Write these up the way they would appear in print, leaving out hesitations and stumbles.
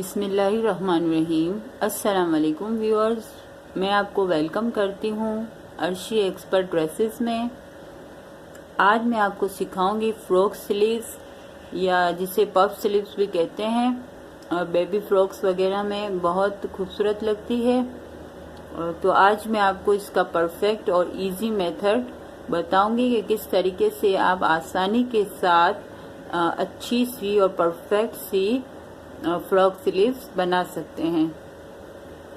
बिस्मिल्लाहिर्रहमानिर्रहीम। अस्सलाम वालेकुम व्यूअर्स, मैं आपको वेलकम करती हूँ अर्शी एक्सपर्ट ड्रेसेस में। आज मैं आपको सिखाऊंगी फ्रॉक स्लीव्स या जिसे पफ स्लीव्स भी कहते हैं, और बेबी फ्रॉक्स वगैरह में बहुत खूबसूरत लगती है। तो आज मैं आपको इसका परफेक्ट और इजी मेथड बताऊंगी कि किस तरीके से आप आसानी के साथ अच्छी सी और परफेक्ट सी फ्रॉक स्लीव्स बना सकते हैं।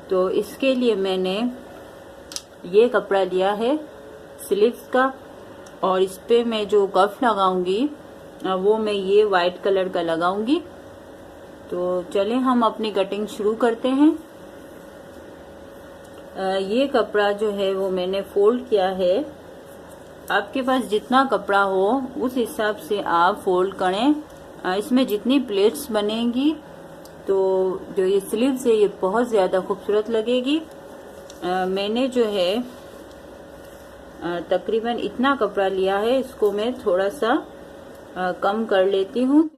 तो इसके लिए मैंने ये कपड़ा लिया है स्लीव्स का, और इस पे मैं जो कफ लगाऊंगी वो मैं ये वाइट कलर का लगाऊंगी। तो चलें हम अपनी कटिंग शुरू करते हैं। ये कपड़ा जो है वो मैंने फोल्ड किया है। आपके पास जितना कपड़ा हो उस हिसाब से आप फोल्ड करें। इसमें जितनी प्लेट्स बनेंगी तो जो ये स्लीव्स है ये बहुत ज़्यादा खूबसूरत लगेगी। मैंने जो है तकरीबन इतना कपड़ा लिया है, इसको मैं थोड़ा सा कम कर लेती हूँ।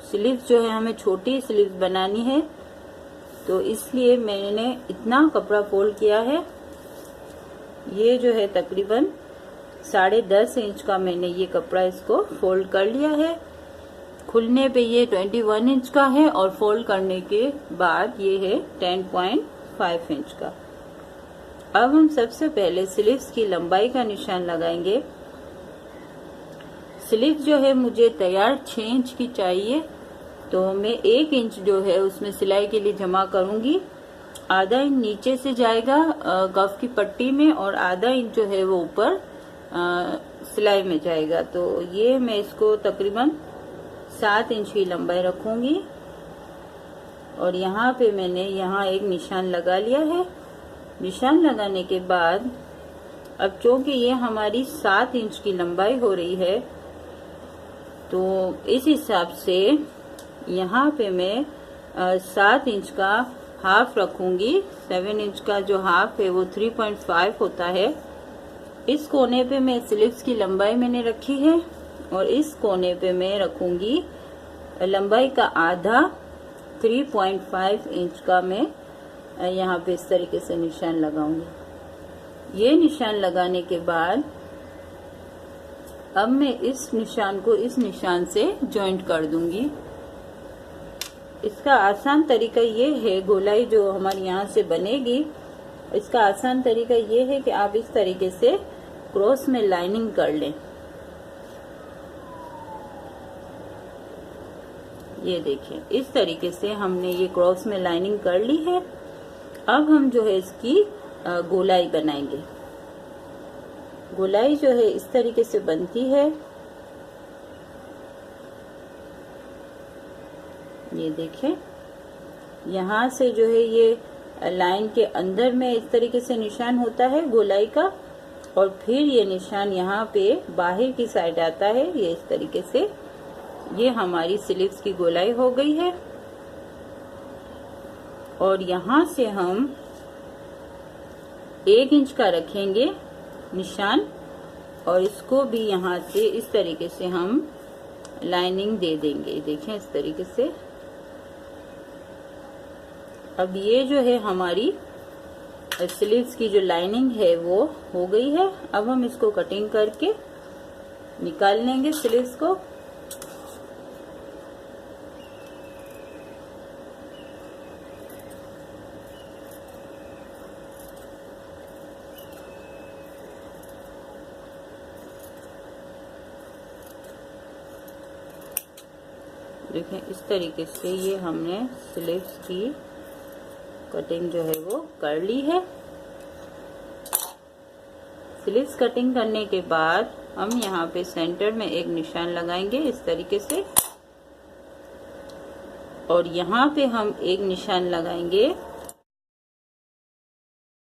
स्लीव्स जो है हमें छोटी स्लीव्स बनानी है, तो इसलिए मैंने इतना कपड़ा फोल्ड किया है। ये जो है तकरीबन 10.5 इंच का मैंने ये कपड़ा इसको फोल्ड कर लिया है। खुलने पे ये 21 इंच का है और फोल्ड करने के बाद ये है 10.5 इंच का। अब हम सबसे पहले स्लीव्स की लंबाई का निशान लगाएंगे। स्लीव्स जो है मुझे तैयार 6 इंच की चाहिए, तो मैं 1 इंच जो है उसमें सिलाई के लिए जमा करूंगी। आधा इंच नीचे से जाएगा कफ की पट्टी में, और आधा इंच जो है वो ऊपर सिलाई में जाएगा। तो ये मैं इसको तकरीबन 7 इंच की लंबाई रखूंगी, और यहाँ पे मैंने यहाँ एक निशान लगा लिया है। निशान लगाने के बाद अब चूंकि ये हमारी 7 इंच की लंबाई हो रही है, तो इस हिसाब से यहाँ पे मैं 7 इंच का हाफ रखूंगी। 7 इंच का जो हाफ है वो 3.5 होता है। इस कोने पे मैं स्लीव्स की लंबाई मैंने रखी है, और इस कोने पे मैं रखूंगी लंबाई का आधा 3.5 इंच का। मैं यहाँ पे इस तरीके से निशान लगाऊंगी। ये निशान लगाने के बाद अब मैं इस निशान को इस निशान से जॉइंट कर दूंगी। इसका आसान तरीका ये है, गोलाई जो हमारी यहाँ से बनेगी, इसका आसान तरीका ये है कि आप इस तरीके से क्रॉस में लाइनिंग कर लें। ये देखिए, इस तरीके से हमने ये क्रॉस में लाइनिंग कर ली है। अब हम जो है इसकी गोलाई बनाएंगे। गोलाई जो है इस तरीके से बनती है। ये देखें, यहाँ से जो है ये लाइन के अंदर में इस तरीके से निशान होता है गोलाई का, और फिर ये निशान यहाँ पे बाहर की साइड आता है। ये इस तरीके से ये हमारी स्लीव्स की गोलाई हो गई है। और यहाँ से हम 1 इंच का रखेंगे निशान, और इसको भी यहाँ से इस तरीके से हम लाइनिंग दे देंगे। देखें इस तरीके से। अब ये जो है हमारी स्लीव्स की जो लाइनिंग है वो हो गई है। अब हम इसको कटिंग करके निकाल लेंगे स्लीव्स को। देखें इस तरीके से ये हमने स्लीव्स की कटिंग जो है वो कर ली है। स्लीव्स कटिंग करने के बाद हम यहाँ पे सेंटर में एक निशान लगाएंगे इस तरीके से, और यहाँ पे हम एक निशान लगाएंगे।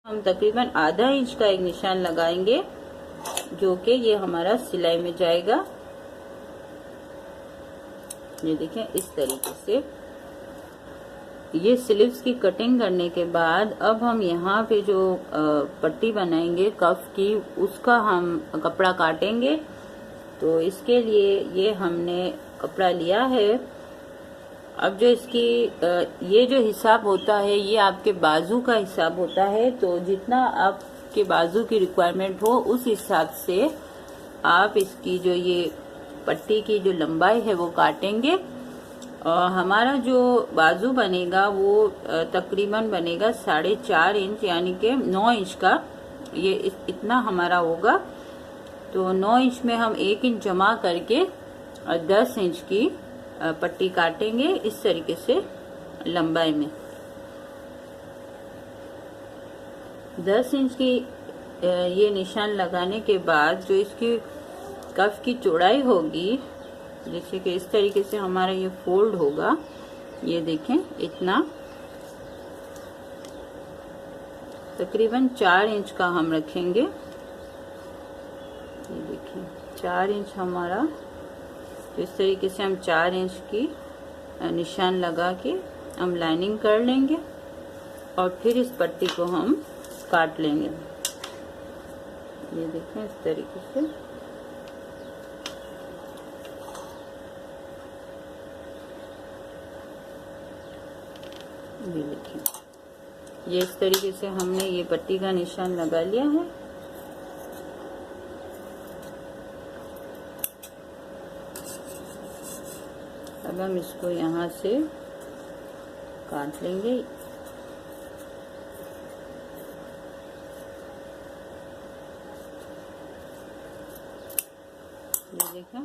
हम तकरीबन आधा इंच का एक निशान लगाएंगे, जो कि ये हमारा सिलाई में जाएगा। ये देखें इस तरीके से। ये स्लीव्स की कटिंग करने के बाद अब हम यहाँ पे जो पट्टी बनाएंगे कफ की, उसका हम कपड़ा काटेंगे। तो इसके लिए ये हमने कपड़ा लिया है। अब जो इसकी ये जो हिसाब होता है ये आपके बाजू का हिसाब होता है, तो जितना आपके बाजू की रिक्वायरमेंट हो उस हिसाब से आप इसकी जो ये पट्टी की जो लंबाई है वो काटेंगे। और हमारा जो बाजू बनेगा वो तकरीबन बनेगा 4.5 इंच, यानी कि 9 इंच का ये इतना हमारा होगा। तो 9 इंच में हम 1 इंच जमा करके 10 इंच की पट्टी काटेंगे इस तरीके से लंबाई में। 10 इंच की ये निशान लगाने के बाद जो इसकी कफ की चौड़ाई होगी, जैसे कि इस तरीके से हमारा ये फोल्ड होगा, ये देखें इतना तकरीबन 4 इंच का हम रखेंगे। ये देखिए 4 इंच हमारा, तो इस तरीके से हम 4 इंच की निशान लगा के हम लाइनिंग कर लेंगे और फिर इस पट्टी को हम काट लेंगे। ये देखें इस तरीके से। ये देखिए ये इस तरीके से हमने ये पट्टी का निशान लगा लिया है। अब हम इसको यहाँ से काट लेंगे। ये देखा,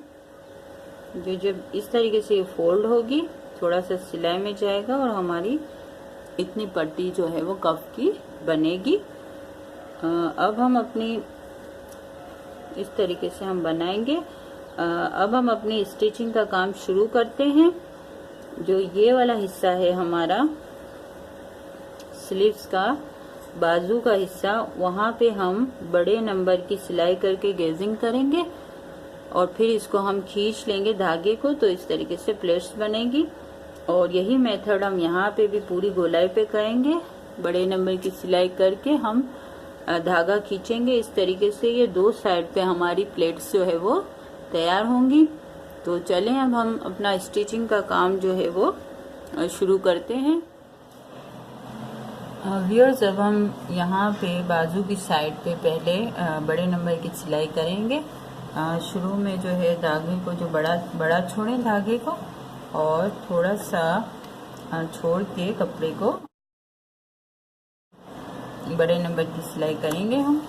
जो जब इस तरीके से ये फोल्ड होगी थोड़ा सा सिलाई में जाएगा और हमारी इतनी पट्टी जो है वो कफ की बनेगी। अब हम अपनी इस तरीके से हम बनाएंगे। अब हम अपनी स्टिचिंग का काम शुरू करते हैं। जो ये वाला हिस्सा है हमारा स्लीव्स का बाजू का हिस्सा, वहाँ पे हम बड़े नंबर की सिलाई करके गेजिंग करेंगे और फिर इसको हम खींच लेंगे धागे को, तो इस तरीके से प्लेट्स बनेगी। और यही मेथड हम यहाँ पे भी पूरी गोलाई पे करेंगे। बड़े नंबर की सिलाई करके हम धागा खींचेंगे इस तरीके से। ये 2 साइड पे हमारी प्लेट्स जो है वो तैयार होंगी। तो चलें अब हम अपना स्टिचिंग का काम जो है वो शुरू करते हैं। व्यूअर्स, अब हम यहाँ पे बाजू की साइड पे पहले बड़े नंबर की सिलाई करेंगे। शुरू में जो है धागे को जो बड़ा छोड़ें धागे को और थोड़ा सा छोड़ के कपड़े को बड़े नंबर की सिलाई करेंगे हम।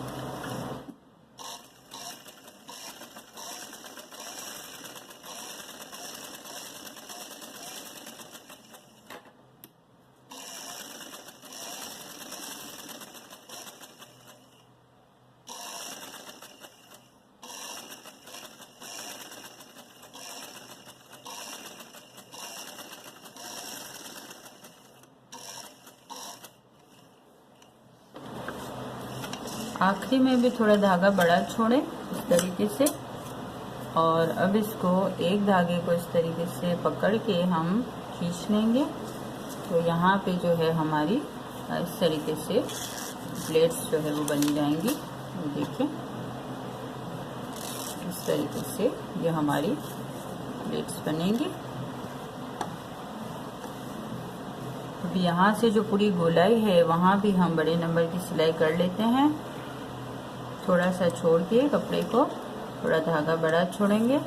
आखिरी में भी थोड़ा धागा बड़ा छोड़ें इस तरीके से। और अब इसको एक धागे को इस तरीके से पकड़ के हम खींच लेंगे। तो यहाँ पे जो है हमारी इस तरीके से प्लेट्स जो है वो बनी जाएंगी। ये देखिए इस तरीके से ये हमारी प्लेट्स बनेंगी। अब यहाँ से जो पूरी गोलाई है वहाँ भी हम बड़े नंबर की सिलाई कर लेते हैं। थोड़ा सा छोड़ के कपड़े को थोड़ा धागा बड़ा छोड़ेंगे।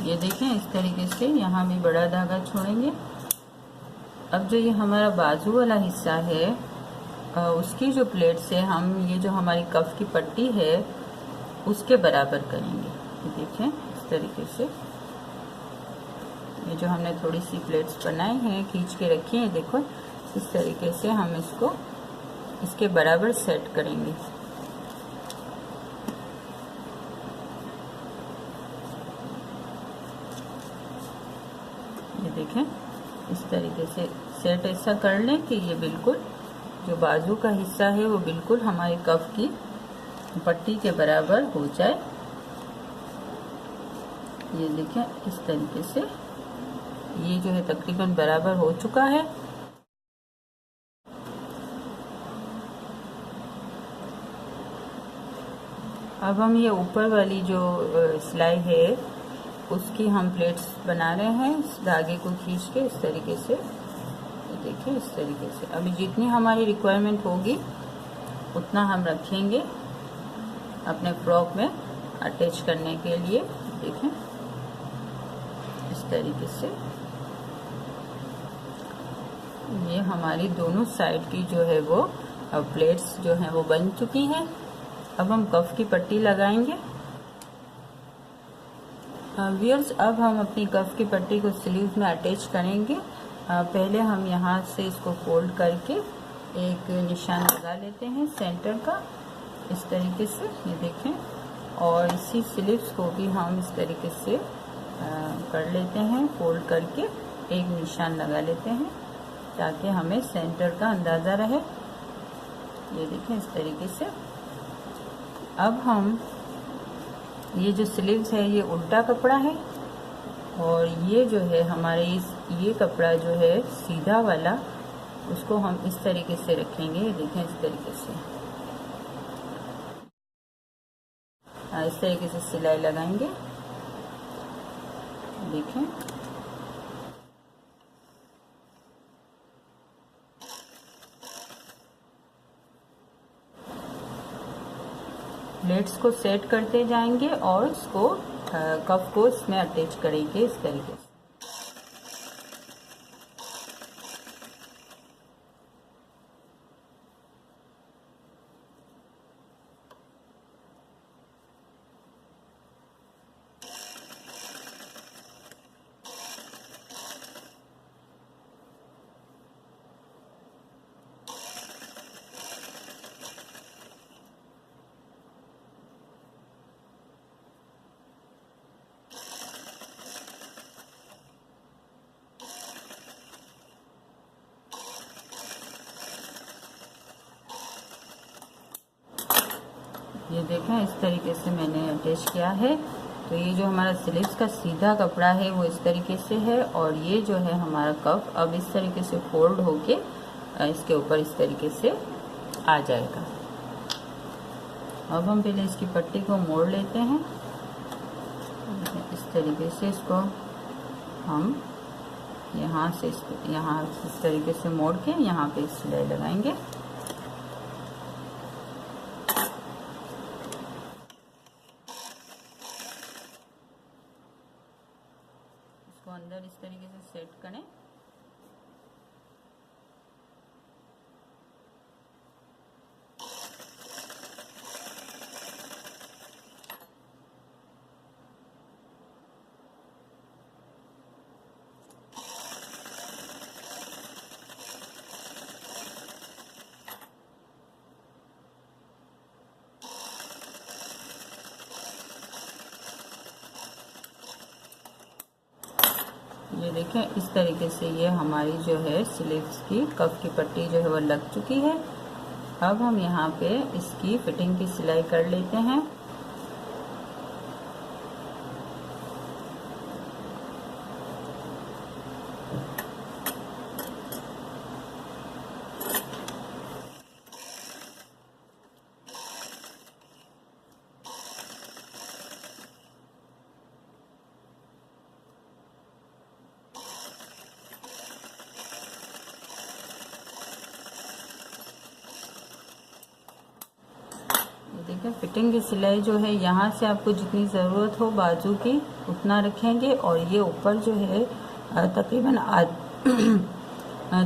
ये देखें इस तरीके से यहाँ भी बड़ा धागा छोड़ेंगे। अब जो ये हमारा बाजू वाला हिस्सा है उसकी जो प्लेट से हम ये जो हमारी कफ की पट्टी है उसके बराबर करेंगे। ये देखें इस तरीके से ये जो हमने थोड़ी सी प्लेट्स बनाई हैं खींच के रखी हैं, देखो इस तरीके से हम इसको इसके बराबर सेट करेंगे। देखें इस तरीके से सेट ऐसा कर लें कि ये बिल्कुल जो बाजू का हिस्सा है वो बिल्कुल हमारे कफ की पट्टी के बराबर हो जाए। ये देखें इस तरीके से ये जो है तकरीबन बराबर हो चुका है। अब हम ये ऊपर वाली जो सिलाई है उसकी हम प्लेट्स बना रहे हैं इस धागे को खींच के इस तरीके से। देखिए इस तरीके से अभी जितनी हमारी रिक्वायरमेंट होगी उतना हम रखेंगे अपने फ्रॉक में अटैच करने के लिए। देखें इस तरीके से ये हमारी दोनों साइड की जो है वो प्लेट्स जो है वो बन चुकी हैं। अब हम कफ की पट्टी लगाएंगे। व्यूअर्स अब हम अपनी कफ की पट्टी को स्लीव में अटैच करेंगे। पहले हम यहाँ से इसको फोल्ड करके एक निशान लगा लेते हैं सेंटर का इस तरीके से। ये देखें और इसी स्लीव्स को भी हम इस तरीके से कर लेते हैं, फोल्ड करके एक निशान लगा लेते हैं ताकि हमें सेंटर का अंदाज़ा रहे। ये देखें इस तरीके से। अब हम ये जो स्लीव्स है ये उल्टा कपड़ा है और ये जो है हमारे ये कपड़ा जो है सीधा वाला उसको हम इस तरीके से रखेंगे। देखें इस तरीके से इस तरीके से सिलाई लगाएंगे। देखें प्लेट्स को सेट करते जाएंगे और इसको कफ को इसमें अटैच करेंगे इस तरीके से। ये देखें इस तरीके से मैंने अटैच किया है। तो ये जो हमारा स्लीव्स का सीधा कपड़ा है वो इस तरीके से है और ये जो है हमारा कफ अब इस तरीके से फोल्ड होके इसके ऊपर इस तरीके से आ जाएगा। अब हम पहले इसकी पट्टी को मोड़ लेते हैं इस तरीके से। इसको हम यहाँ से इस तरीके से मोड़ के यहाँ पे सिलाई लगाएंगे। अंदर इस तरीके से सेट करें। ये देखें इस तरीके से ये हमारी जो है स्लीव्स की कफ की पट्टी जो है वो लग चुकी है। अब हम यहाँ पे इसकी फिटिंग की सिलाई कर लेते हैं। देखिए फिटिंग की सिलाई जो है यहाँ से आपको जितनी ज़रूरत हो बाजू की उतना रखेंगे और ये ऊपर जो है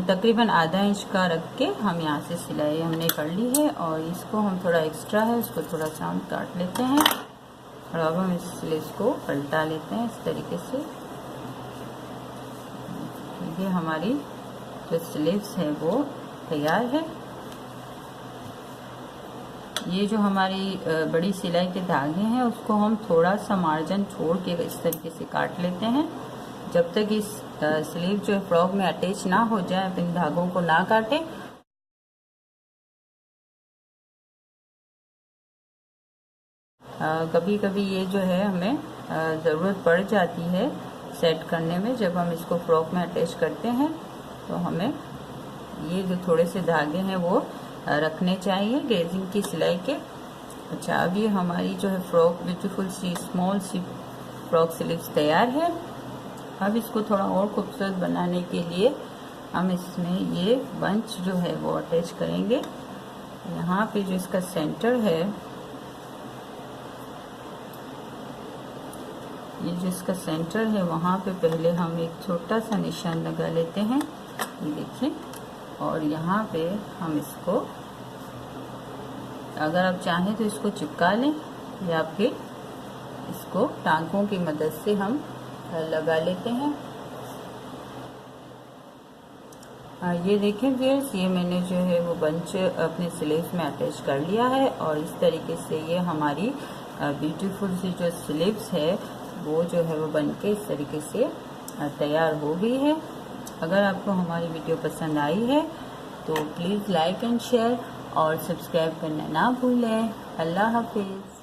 तकरीबन आधा इंच का रख के हम यहाँ से सिलाई हमने कर ली है और इसको हम थोड़ा एक्स्ट्रा है उसको थोड़ा सा हम काट लेते हैं और अब हम इस स्लीव्स को पलटा लेते हैं इस तरीके से। ये हमारी जो स्लीव्स है वो तैयार है। ये जो हमारी बड़ी सिलाई के धागे हैं उसको हम थोड़ा सा मार्जिन छोड़ के इस तरीके से काट लेते हैं जब तक इस स्लीव जो फ्रॉक में अटैच ना हो जाए, आप इन धागों को ना काटें। कभी कभी ये जो है हमें ज़रूरत पड़ जाती है सेट करने में, जब हम इसको फ्रॉक में अटैच करते हैं तो हमें ये जो थोड़े से धागे हैं वो रखने चाहिए ग्लेजिंग की सिलाई के। अच्छा, अब ये हमारी जो है frock beautiful C small C frock sleeves तैयार है। अब इसको थोड़ा और खूबसूरत बनाने के लिए हम इसमें ये बंच जो है वो अटैच करेंगे। यहाँ पे जो इसका सेंटर है, ये जो इसका सेंटर है वहाँ पे पहले हम एक छोटा सा निशान लगा लेते हैं, ये देखिए। और यहाँ पे हम इसको, अगर आप चाहें तो इसको चिपका लें या फिर इसको टांकों की मदद से हम लगा लेते हैं। ये देखें व्यूअर्स, ये मैंने जो है वो बंच अपने स्लीव्स में अटैच कर लिया है और इस तरीके से ये हमारी ब्यूटीफुल सी जो स्लीव्स है वो जो है वो बनके इस तरीके से तैयार हो गई है। अगर आपको हमारी वीडियो पसंद आई है तो प्लीज़ लाइक एंड शेयर और सब्सक्राइब करना ना भूलें। अल्लाह हाफिज़।